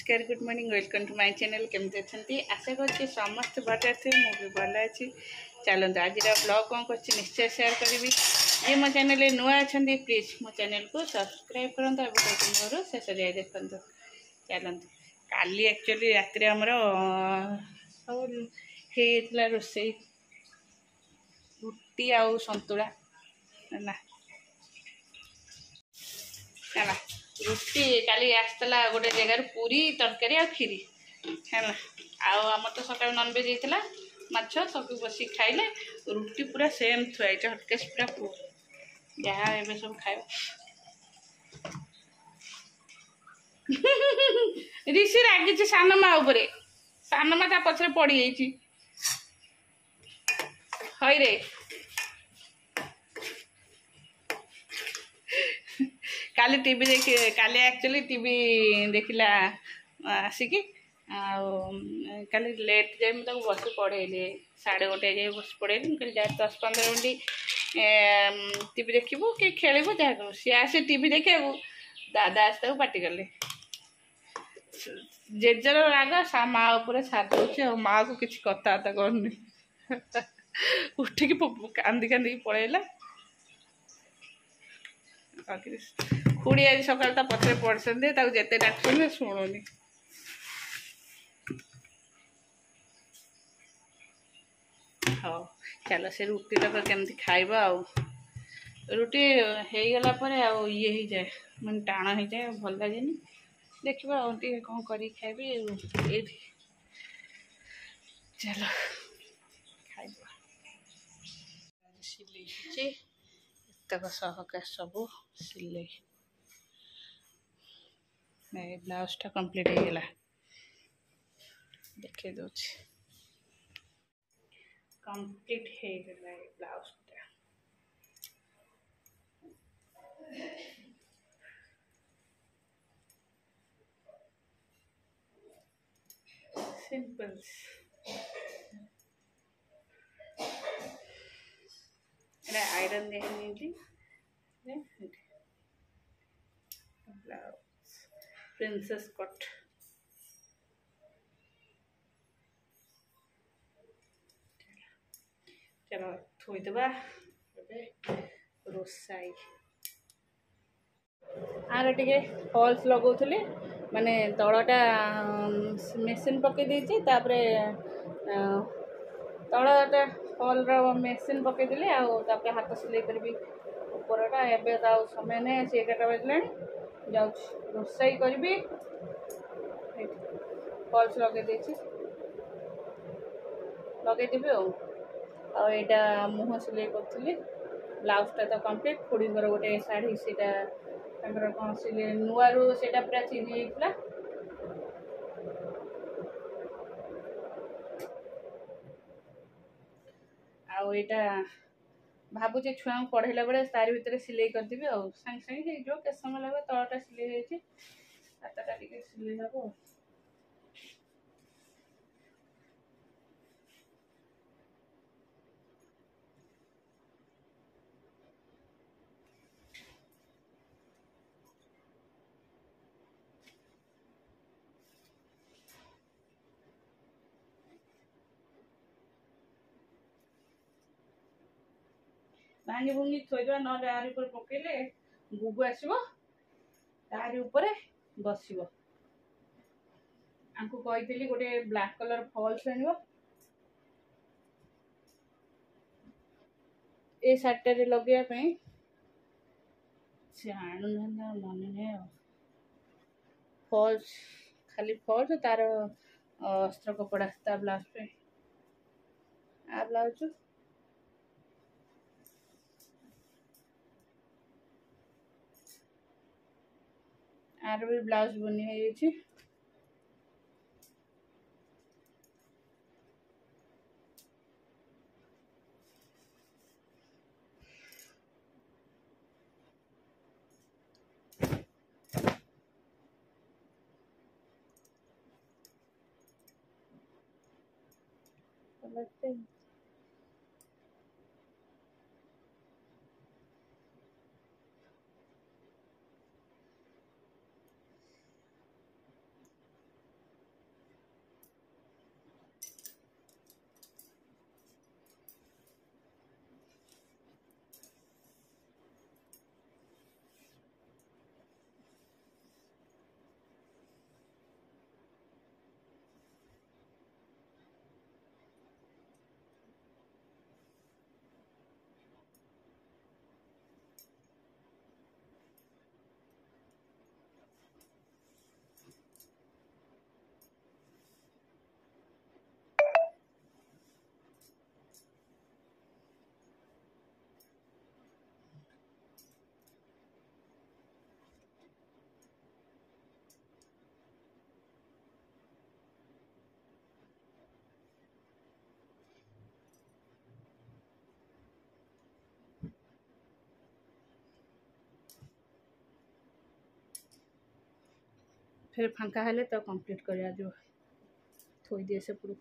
नमस्कार good morning welcome to my channel केमती अच्छे आशा कर समस्त भल अच्छे मुझे भल अच्छी चलते आज ब्लॉग कौन कर निश्चय सेयार करी ये मो चैनल नुआ अच्छा प्लीज मो चैनल को सब्सक्राइब करूँ घर शेष जाए देखते चलते काली एक्चुअली रात आमर सब रोसे रुटी आउ संतुला है रुटी काली आसला गोटे जगार पूरी तरकारी आ खीरी है आम तो सका ननभेज होता माछ सब बस खाइले रुटी पूरा सेम थुआई हटकेस पूरा फुल जहाँ एवं सब खाए ऋषि रागी सान माँ उपरे सान माँ पछरे पड़ जाइए हई रे काली टीवी देख काली एक्चुअली टीवी देखला आसिकी काली लेट जाए मुझे बस पढ़ेली 1:30 जाए बस पढ़ेली कहली जा 10-15 मिनट टीवी देखू कि खेलू जहाँ करूँ सी आसे टीवी देखा दादा आसता पार्टी कले जेजर राग सा माँ उपर छाड़ दे माँ को किसी कथबार्ता करनी उठिकी कांदी कांदी पलैला खुड़ी आज सकाल पचरे पड़ते जिते डाक शुणुनी हाँ चलो से रुटी तक केमती खाइबा रुटी हो गला ये ही जाए मैं टाण हो जाए भल लगे देखा कौन कर खाइबी चलो खाइबा सिले तक सहका सब सिले ब्लाउज टा कंप्लीट हो गला देखे दो कंप्लीट हो गला ब्लाउज टा सिंपल आयरन देखनी ब्लाउज प्रिंसेस कट चलो थोईदेवा रोसाई आर टे फल्स लगौली माने तलटा मेसीन पकई देती तलटा फल मेसीन पकईदेली हाथ सिलाई करी उपरटा एवं समय नहीं सी 11टा बजला जा रोसाई करी फल्स लगेदेवी आईटा मुह सिलाई करी ब्लाउजटा तो कंप्लीट खुड़ीर गोटे शाढ़ी से कौन सिले नुआ रू से पूरा चिरी जाता आईटा भावुचे छुआ पढ़ेला बेले तार भितर सिलाई करदेवी सांगे सांगे हो के समय लगे तलटा सिलाई हाथटा टे सिलाई हम भांगी भुंगी थोड़ा ना यार पकड़े गुगु आसो तारी बस आपको कही गोटे ब्लैक कलर फॉल्स आन ए शार्टारे लगे से आणु मन नहीं फॉल्स खाली फॉल्स तार अस्त्र कपड़ा था ब्लाउज पे आ ब्लाउज आर भी ब्लाउज बनी है लगते हैं फिर फांका हेले तो कंप्लीट कर जो थोई दिए से पूरा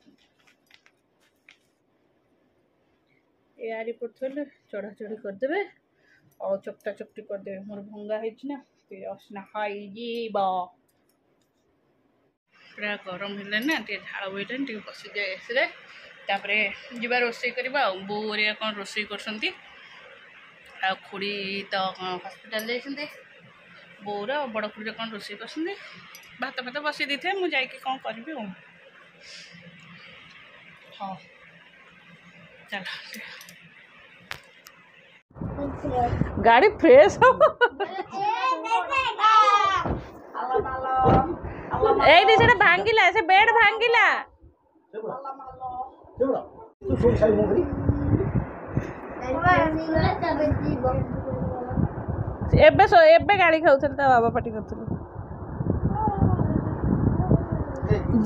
या रिपोर्ट थोड़े चढ़ा चढ़ी करदे और चकटा चकटी करदे मोर भंगा है ना फिर असना खाई पूरा गरम है ना टे झाड़ बोईले टे बसी जाए एसी तापर जीवा रोसे करवा बोरिया कौन रोसे कर खुड़ी तो हॉस्पिटल जाइए बोर बड़ खुड़ी कौन रोसे कर भात भात बसई दी थे मुझे कौन करी हाँ चल गाड़ी फ्रेश हो ए से भांगिला से बेड भांगिला एबे गाड़ी खाऊथले ता बाबा पार्टी करथले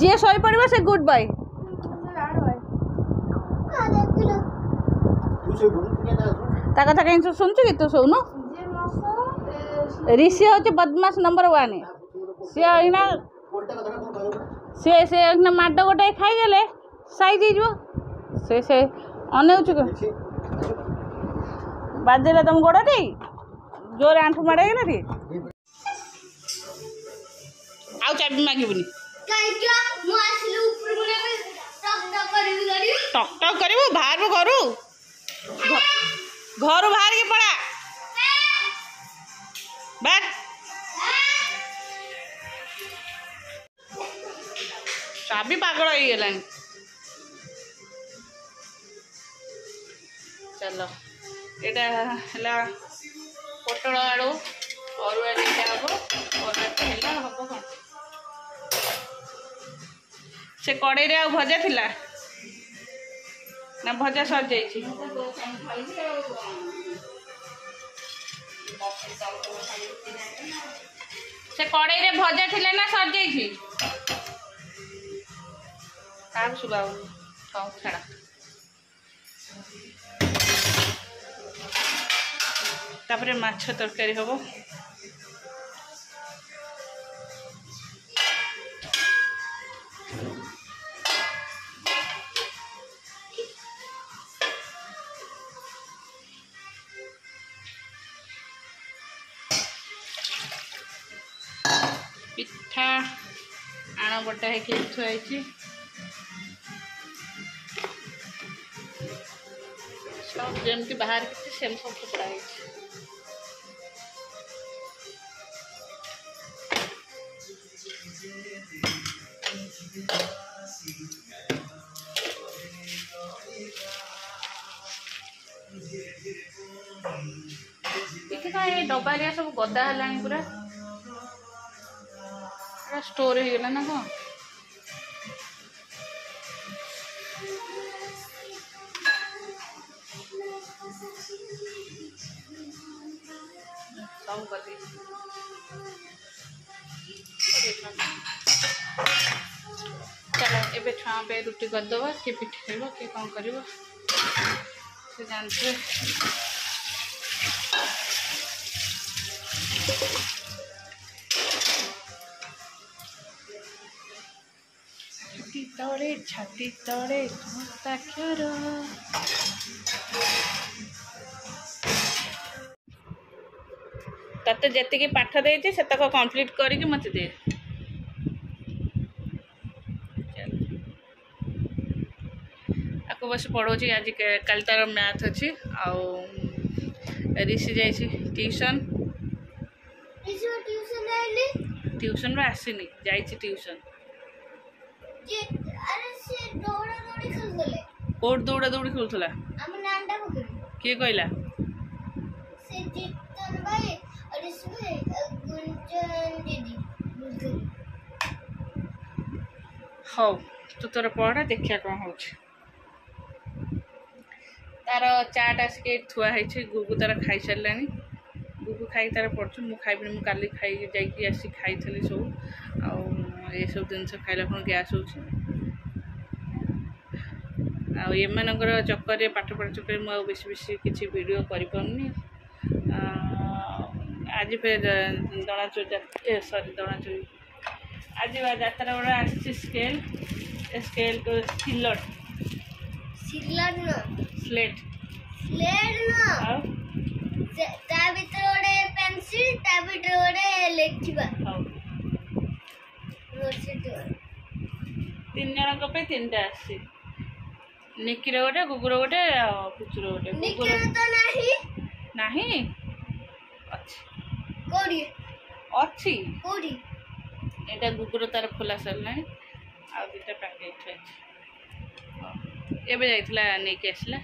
जे सोई पड़िबो से गुड बाय ता कथा कहीं सुनछु कि तू सोनु ऋषि होचे बदमाश नंबर 1 से माड गोटे खाईगले साइज से अनेउछु बाजेला तुम गोड़े जोर आंठू माड़े थे आउ चाबी मागिबुनी टक टक कर बाहर घर घर बाहर के पड़ा बैठ चाबी पागल हो गला चलो यहाँ पोटल आलू अरुआ दिटा हम अरुआ हम कौन से कड़े आ भजा थिला ना भजा सर जाइए से कड़े रे भजा थिला ना सर जाइए का सुबह कौन छाड़ा तापरे माछ तरकारी हम पिठा आण बटा है थुआई सब जमती बाहर की सेम सब कपड़ा है ये डब्बा सब गदा है पूरा स्टोर हो गला ना कौन सब कर चलो ए छुआ पे रुटी करदे किए पिठी खाइब किए कौन कर जानते छाती तले हस्ताक्षर तते जेतिकी पाठ देती से तक कंप्लीट करके मत दे आपको बस पढ़ाऊँ आज कल तार मैथ अच्छी आउ ऋषि जाइए ट्यूशन ट्यूशन आसनी जाइए ट्यूशन कोट दौड़ा दौड़ी खेलुला किए कहला हौ तू तोर पढ़ा देखिया कौन हो तार चाट आसिक थुआई गुगु तार खाई सारा गुगु खाई तार पढ़ु मुझे खाइबी मुझे काली खाई जासी खाई सब आउ सब जिन खाइला कौन गैस हो एमनकर चक्कर पाठ पढ़ा चक्कर मुझे बेसी बेसी किसी वीडियो करें आज फिर दणाचुरी सॉरी दणाचुरी आज जात्रा गोटे आसी स्केल स्केल को सिलट सिलर न स्लेट स्लेट न आओ ता भीतर गोटे पेंसिल ता भीतर गोटे लेखिबा आओ तीन जन पे तीन टा आसी निकिर गोटे गुगुर गोटे पुचुर गोटे निकिर तो नहीं नहीं अच्छी कोडी अच्छी कोडी एटा गुगुर तार खोला सरला आ दुटा पैकेट है एबे जाइतला नै के आसला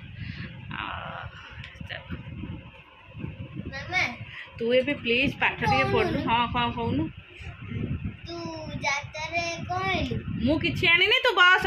मामा तू एबे प्लीज पाठ टिके पढ हां हां कहनु तू जातरे कहलु मु किछि आनी नै तू बस